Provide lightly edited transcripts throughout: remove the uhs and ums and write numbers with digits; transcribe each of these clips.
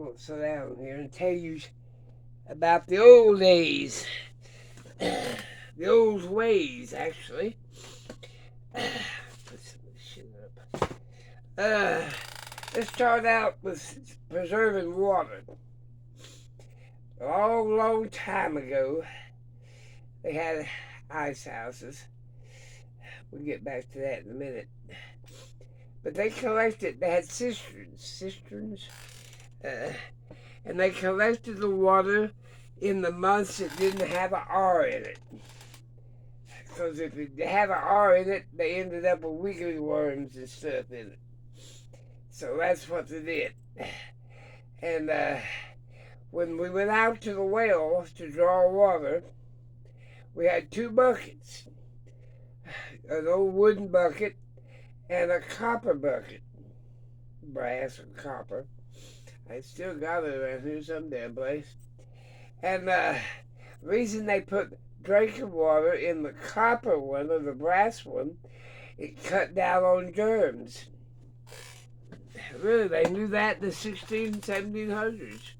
going to sit down here and tell you about the old days. The old ways, actually. Put some of this shit up. Let's start out with preserving water. A long, long time ago, they had ice houses. We'll get back to that in a minute. But they had cisterns, uh, and they collected the water in the months that didn't have an R in it. Because if it had an R in it, they ended up with wiggly worms and stuff in it. So that's what they did. And when we went out to the well to draw water, we had two buckets. An old wooden bucket and a copper bucket. Brass or copper. I still got it around here some damn place. And the reason they put drinking water in the copper one or the brass one, it cut down on germs. Really, they knew that in the 1700s.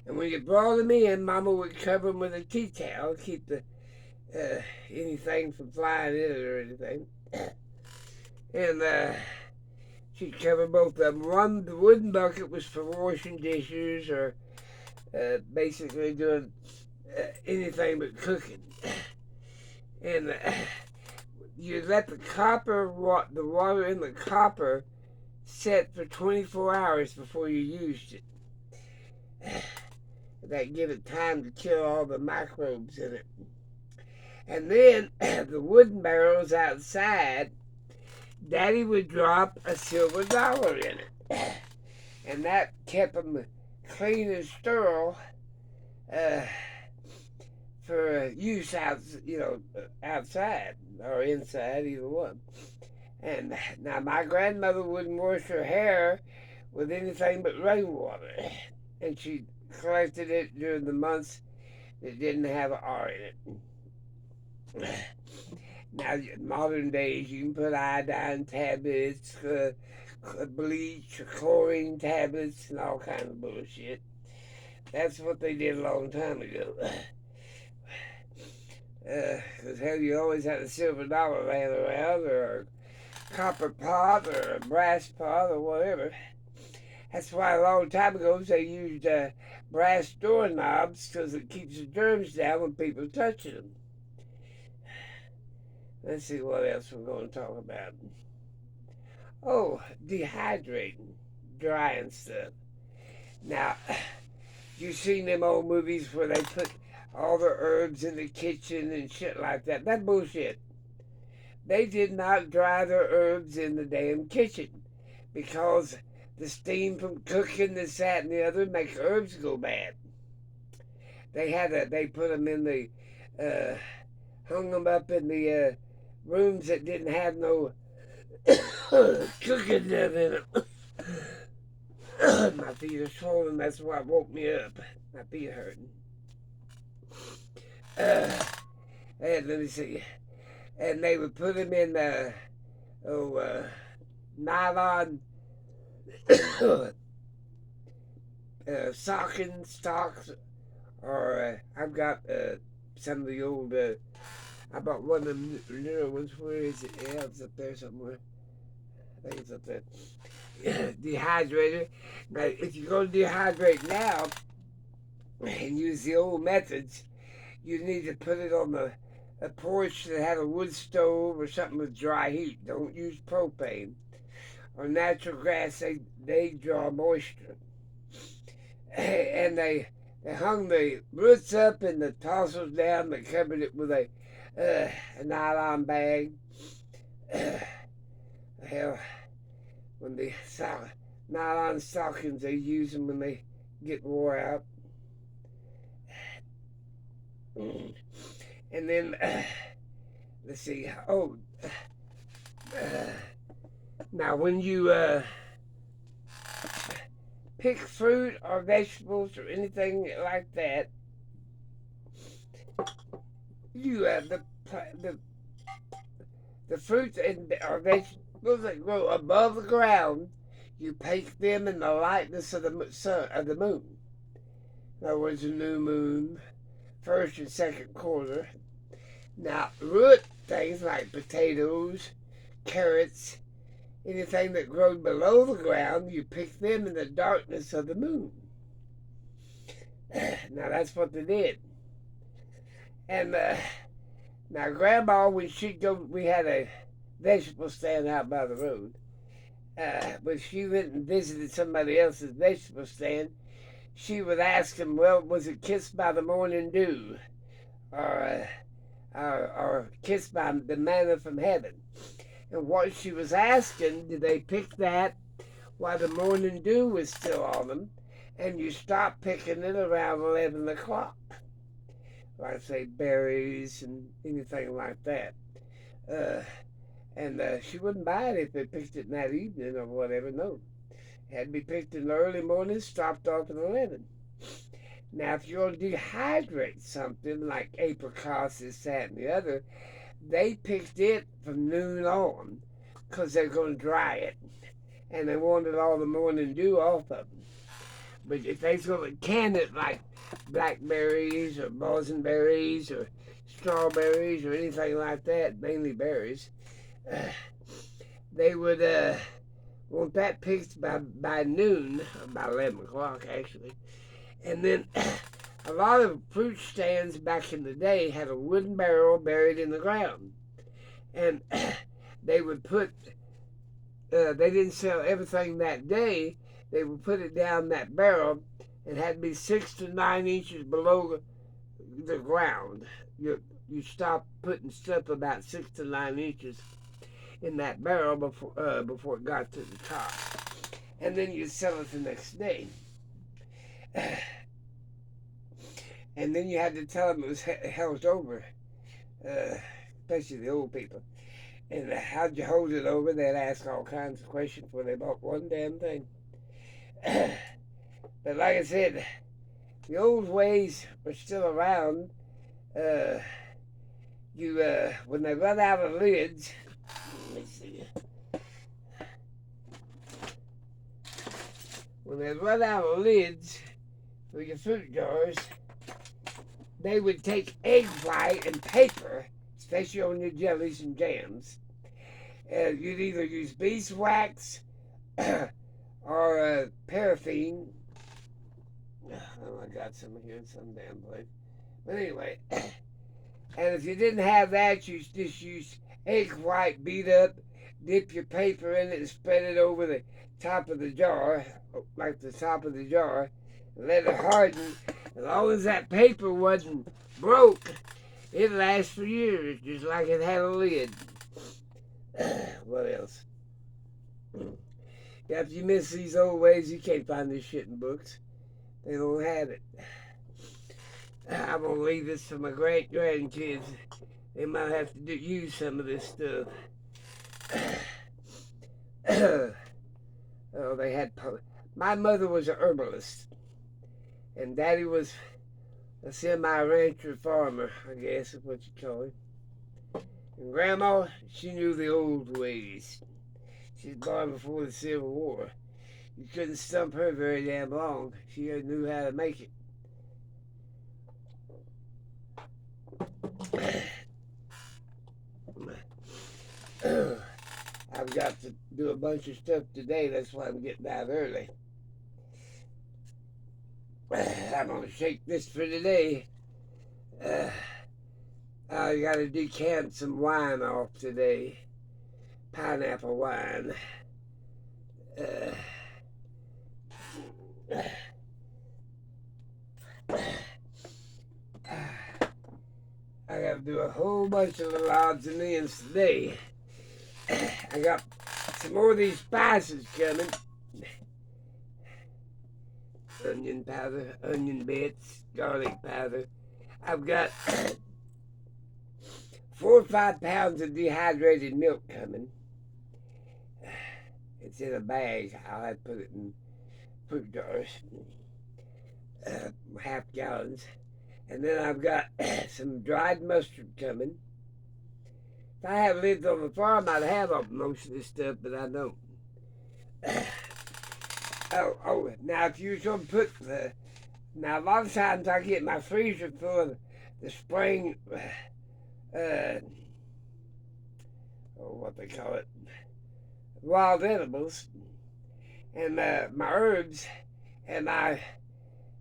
And when you brought them in, Mama would cover them with a tea towel, keep the anything from flying in it or anything. And she'd cover both of them. The wooden bucket was for washing dishes or basically doing anything but cooking. And you let the water in the copper set for 24 hours before you used it. That give it time to kill all the microbes in it. And then the wooden barrels outside, Daddy would drop a silver dollar in it. And that kept them clean and sterile for use outside or inside, either one. And now my grandmother wouldn't wash her hair with anything but rainwater. And she collected it during the months that didn't have an R in it. Now, in modern days, you can put iodine tablets, bleach, chlorine tablets, and all kinds of bullshit. That's what they did a long time ago. Because hell, you always had a silver dollar laying around, or a copper pot, or a brass pot, or whatever. That's why a long time ago they used brass doorknobs, because it keeps the germs down when people touch them. Let's see what else we're going to talk about. Oh, dehydrating, drying stuff. Now, you've seen them old movies where they put all the herbs in the kitchen and shit like that. That bullshit. They did not dry their herbs in the damn kitchen because the steam from cooking this, that, and the other make herbs go bad. They put them in the, hung them up in the rooms that didn't have no cooking done in them. My feet are swollen. That's why it woke me up. My feet hurting. And let me see. And they would put them in nylon stocks, or I've got some of the old. I bought one of them newer ones. Where is it? Yeah, it's up there somewhere. I think it's up there. Dehydrator. Now, if you go to dehydrate now and use the old methods, you need to put it on a porch that had a wood stove or something with dry heat. Don't use propane. Or natural gas, they draw moisture. And they hung the roots up and the tassels down. They covered it with a nylon bag. Hell, when the nylon stockings, they use them when they get wore out. And then, let's see. Oh, now when you pick fruit or vegetables or anything like that, you have the fruits or vegetables that grow above the ground. you paint them in the likeness of the sun, of the moon. In other words, a new moon, first and second quarter. Now, root things like potatoes, carrots, anything that grows below the ground, you pick them in the darkness of the moon. Now, that's what they did. And now, Grandma, when she'd go, we had a vegetable stand out by the road. When she went and visited somebody else's vegetable stand, she would ask him, well, was it kissed by the morning dew? Or kissed by the manna from heaven? And what she was asking, did they pick that while the morning dew was still on them? And you stopped picking it around 11 o'clock. Like, say, berries and anything like that. And she wouldn't buy it if they picked it in that evening or whatever. No. It had to be picked in the early morning, stopped off at 11. Now, if you're going to dehydrate something like apricots, this, that, and the other, they picked it from noon on because they're going to dry it. And they wanted all the morning dew off of them. But if they're going to can it like blackberries or boysenberries or strawberries or anything like that, mainly berries, they would want that picked by noon, about 11 o'clock actually. And then a lot of fruit stands back in the day had a wooden barrel buried in the ground. And they would put, they didn't sell everything that day. They would put it down that barrel. It had to be 6 to 9 inches below the ground. You stop putting stuff about 6 to 9 inches in that barrel before it got to the top. And then you sell it the next day. And then you had to tell them it was held over, especially the old people. And how'd you hold it over? They'd ask all kinds of questions before they bought one damn thing. But like I said, the old ways are still around. When they run out of lids, let me see. When they run out of lids for your fruit jars, they would take egg white and paper, especially on your jellies and jams. You'd either use beeswax or paraffin. Oh, I got some here in some damn place. But anyway, and if you didn't have that, you just use egg white beat up, dip your paper in it and spread it over the top of the jar, like the top of the jar, and let it harden. As long as that paper wasn't broke, it lasts for years, just like it had a lid. What else? Yeah, if you miss these old ways, you can't find this shit in books. They don't have it. I'm going to leave this for my great-grandkids. They might have to use some of this stuff. Oh, they had... My mother was an herbalist. And Daddy was a semi-rancher farmer, I guess is what you call it. And Grandma, she knew the old ways. She was born before the Civil War. You couldn't stump her very damn long. She knew how to make it. I've got to do a bunch of stuff today. That's why I'm getting out early. I'm going to shake this for today. I got to decant some wine off today. Pineapple wine. I got to do a whole bunch of little odds and ends today. I got some more of these spices coming. Onion powder, onion bits, garlic powder. I've got 4 or 5 pounds of dehydrated milk coming. It's in a bag. I'll have to put it in fruit jars. Half gallons. And then I've got some dried mustard coming. If I had lived on the farm, I'd have most of this stuff, but I don't. Now if you was gonna put the, now a lot of times I get my freezer full of the spring, what they call it, wild edibles, and my herbs, and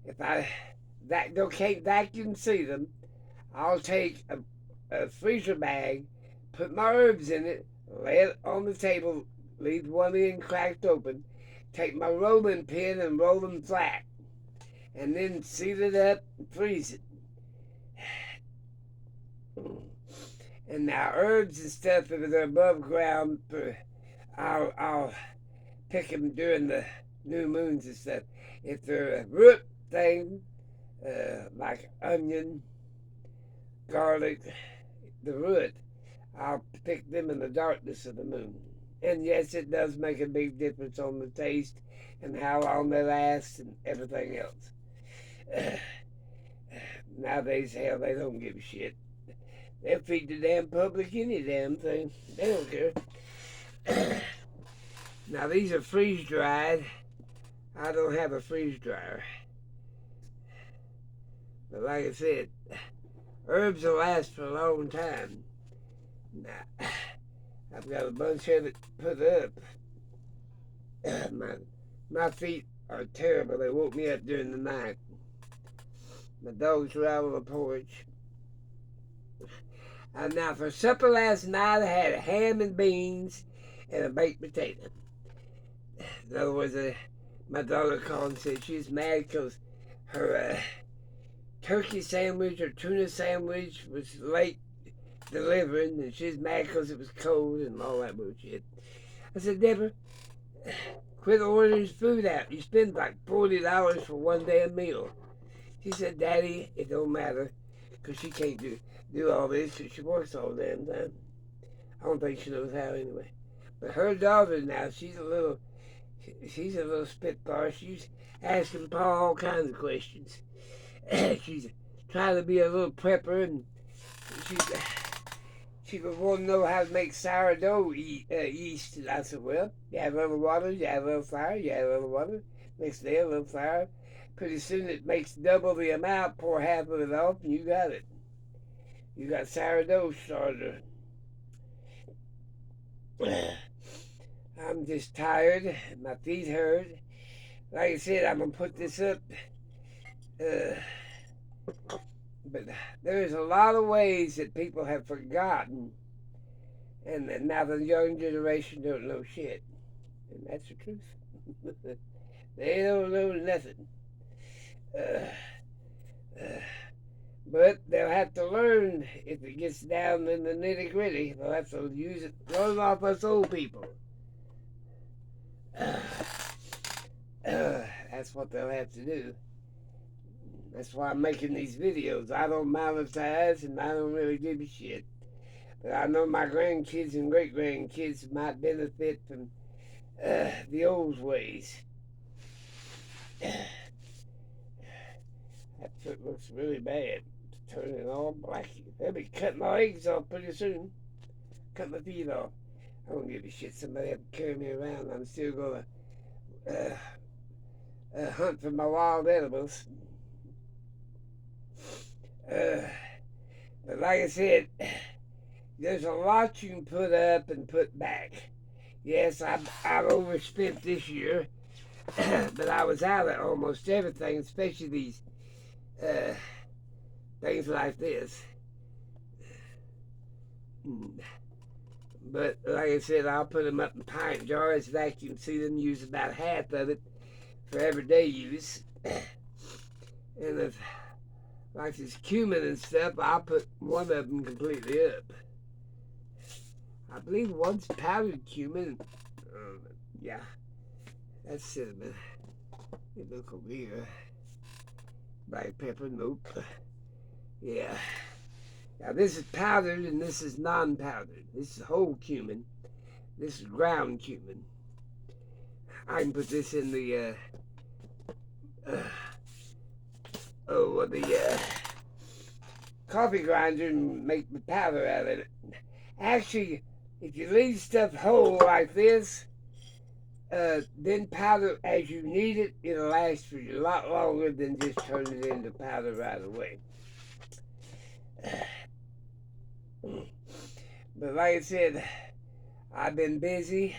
if I can't vacuum see them, I'll take a freezer bag, put my herbs in it, lay it on the table, leave one end cracked open, take my rolling pin and roll them flat, and then seal it up and freeze it. And now herbs and stuff, if they're above ground, I'll pick them during the new moons and stuff. If they're a root thing, like onion, garlic, the root, I'll pick them in the darkness of the moon. And yes, it does make a big difference on the taste and how long they last and everything else. Nowadays, hell, they don't give a shit. They'll feed the damn public any damn thing. They don't care. Now, these are freeze-dried. I don't have a freeze dryer. But like I said, herbs will last for a long time. Now, I've got a bunch of it put up. My feet are terrible. They woke me up during the night. My dogs were out on the porch. And now for supper last night, I had ham and beans and a baked potato. In other words, my daughter called and said she's mad because her turkey sandwich or tuna sandwich was late delivering, and she's mad because it was cold and all that bullshit. I said, Deborah, quit ordering food out. You spend like $40 for one damn meal. She said, Daddy, it don't matter, because she can't do all this, because she works all the damn time. I don't think she knows how anyway. But her daughter now, she's a little spitfire. She's asking Pa all kinds of questions. She's trying to be a little prepper, and she would want to know how to make sourdough yeast. And I said, well, you add a little water, you add a little flour, you add a little water, next day a little flour. Pretty soon it makes double the amount, pour half of it off, and you got it. You got sourdough starter. I'm just tired. My feet hurt. Like I said, I'm going to put this up. But there's a lot of ways that people have forgotten. And now the young generation don't know shit. And that's the truth. They don't know nothing. But they'll have to learn if it gets down in the nitty gritty. They'll have to use it, learn off us old people. That's what they'll have to do. That's why I'm making these videos. I don't monetize and I don't really give a shit. But I know my grandkids and great-grandkids might benefit from the old ways. That foot looks really bad. It's turning all black. They'll be cutting my legs off pretty soon. Cut my feet off. I don't give a shit. Somebody have to carry me around. I'm still going to hunt for my wild edibles. But like I said, there's a lot you can put up and put back. Yes, I've overspent this year, but I was out of almost everything, especially these things like this. But like I said, I'll put them up in pint jars, vacuum seal them, use about half of it for everyday use. And if like this cumin and stuff, I'll put one of them completely up. I believe one's powdered cumin. Yeah, that's cinnamon. Look over here. Black pepper, nope. Yeah. Now this is powdered and this is non-powdered. This is whole cumin. This is ground cumin. I can put this in the coffee grinder and make the powder out of it. Actually, if you leave stuff whole like this, Then powder as you need it. It'll last for you a lot longer than just turn it into powder right away. But like I said, I've been busy.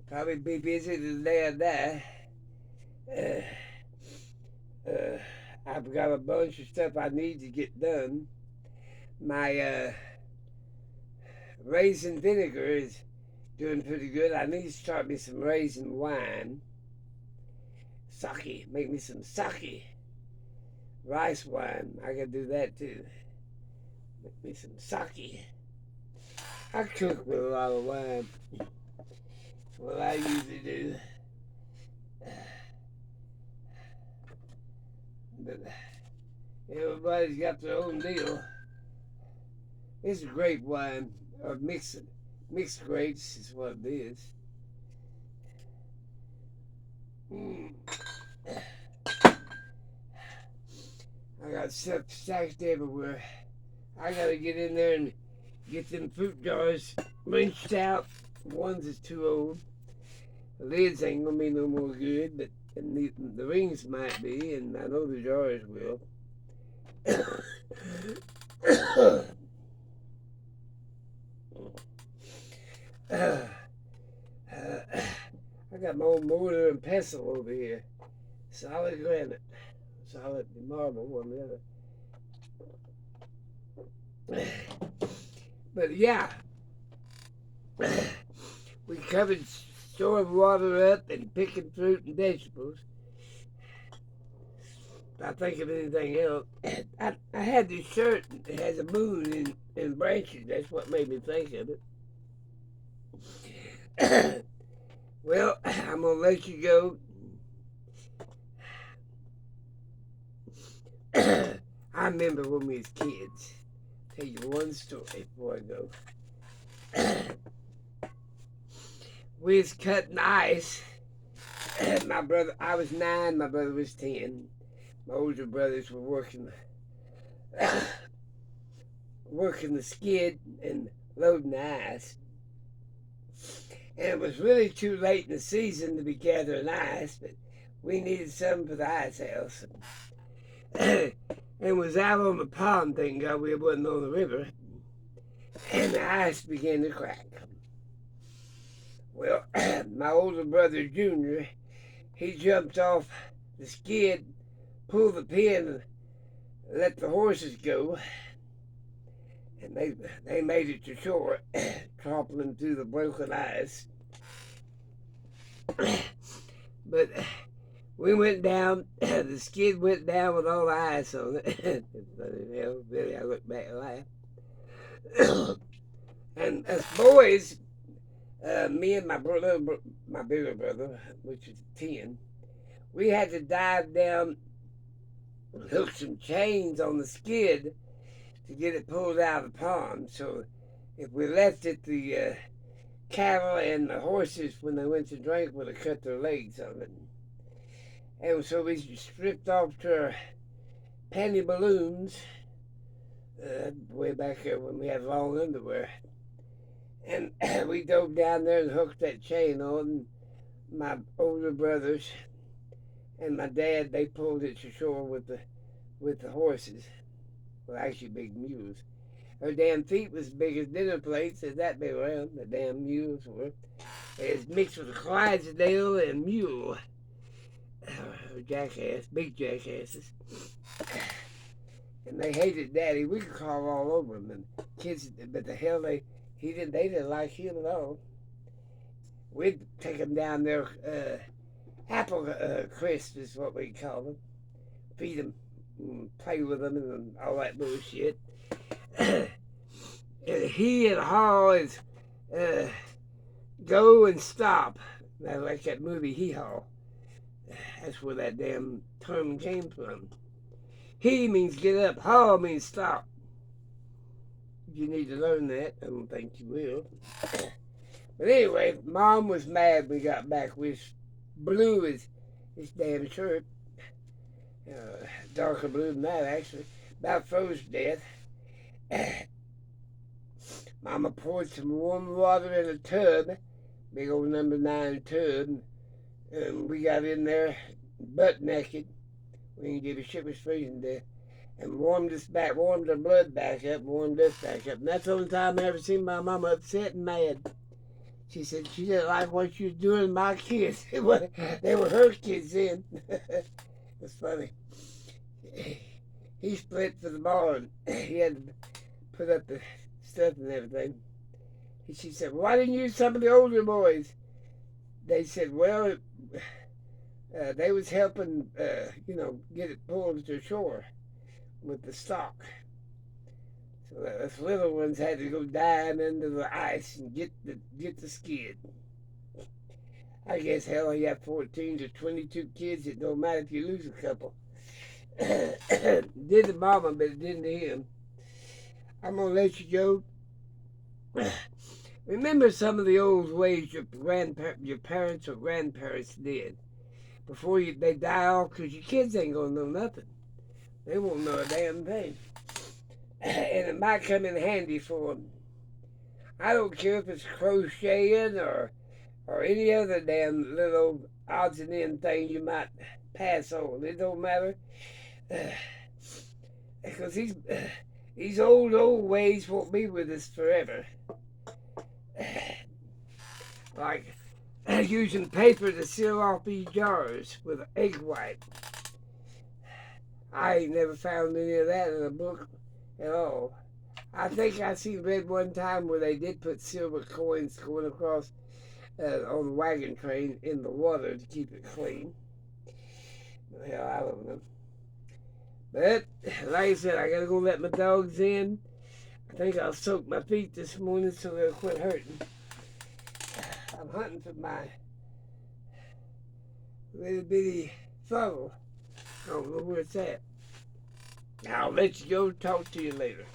Probably be busy the day I die. I've got a bunch of stuff I need to get done. My raisin vinegar is doing pretty good. I need to start me some raisin wine. Sake. Make me some sake. Rice wine. I can do that too. Make me some sake. I cook with a lot of wine. That's what I usually do. But everybody's got their own deal. It's a grape wine, or mixed grapes is what it is. I got stuff stacked everywhere. I gotta get in there and get them fruit jars rinsed out. One's is too old. The lids ain't gonna be no more good, but the rings might be, and I know the jars will. I got my own mortar and pestle over here. Solid granite. Solid marble, one the other. But yeah, we covered storing water up and picking fruit and vegetables. I think of anything else. I had this shirt that has a moon and branches. That's what made me think of it. Well, I'm going to let you go. I remember when we was kids. Tell you one story before I go. We was cutting ice. My brother, I was 9, my brother was 10. My older brothers were working the skid and loading the ice. And it was really too late in the season to be gathering ice, but we needed something for the ice house. And was out on the pond, thank God we wasn't on the river. And the ice began to crack. Well, my older brother, Junior, he jumped off the skid, pulled the pin, and let the horses go. And they made it to shore, trampling through the broken ice. But we went down, the skid went down with all the ice on it. Really, I look back and laugh. And us boys, me and my bigger brother, which is 10, we had to dive down and hook some chains on the skid to get it pulled out of the pond. So if we left it, the cattle and the horses, when they went to drink, would have cut their legs on it. And so we stripped off to our panty balloons way back there when we had long underwear. And we dove down there and hooked that chain on. My older brothers and my dad, they pulled it to shore with the horses. Well, actually big mules. Her damn feet was as big as dinner plates as that big around. The damn mules were. It's mixed with Clydesdale and mule. Jackass, big jackasses. And they hated Daddy. We could call all over them. And kids, but the hell they didn't like him at all. We'd take them down there. Apple crisp is what we call them. Feed them, play with them, and all that bullshit. He and Haw is go and stop. I like that movie Hee Haw. That's where that damn term came from. He means get up. Haw means stop. You need to learn that. I don't think you will. But anyway, Mom was mad we got back. We blue as his damn shirt. Darker blue than that, actually. About froze to death. Mama poured some warm water in a tub, big old number 9 tub. And we got in there butt naked. We didn't give a shit, was freezing to death. And warmed us back, warmed our blood back up, warmed us back up. And that's the only time I ever seen my mama upset and mad. She said she didn't like what she was doing to my kids. They were her kids then. It's funny. He split for the barn. He had to put up the stuff and everything. And she said, why didn't you use some of the older boys? They said, well, they was helping, get it pulled to shore with the stock. So us little ones had to go dive into the ice and get the skid. I guess hell, you have 14 to 22 kids. It don't matter if you lose a couple. Did to mama, but it didn't to him. I'm gonna let you go. Remember some of the old ways your parents or grandparents did before they die off, because your kids ain't gonna know nothing. They won't know a damn thing. And it might come in handy for them. I don't care if it's crocheting or any other damn little odds and ends thing you might pass on. It don't matter. Because these old ways won't be with us forever. Like using paper to seal off these jars with egg white. I ain't never found any of that in a book at all. I think I read one time where they did put silver coins going across on the wagon train in the water to keep it clean. Hell, I don't know. But, like I said, I gotta go let my dogs in. I think I'll soak my feet this morning so they'll quit hurting. I'm hunting for my little bitty funnel. I don't know where it's at. I'll let you go. Talk to you later.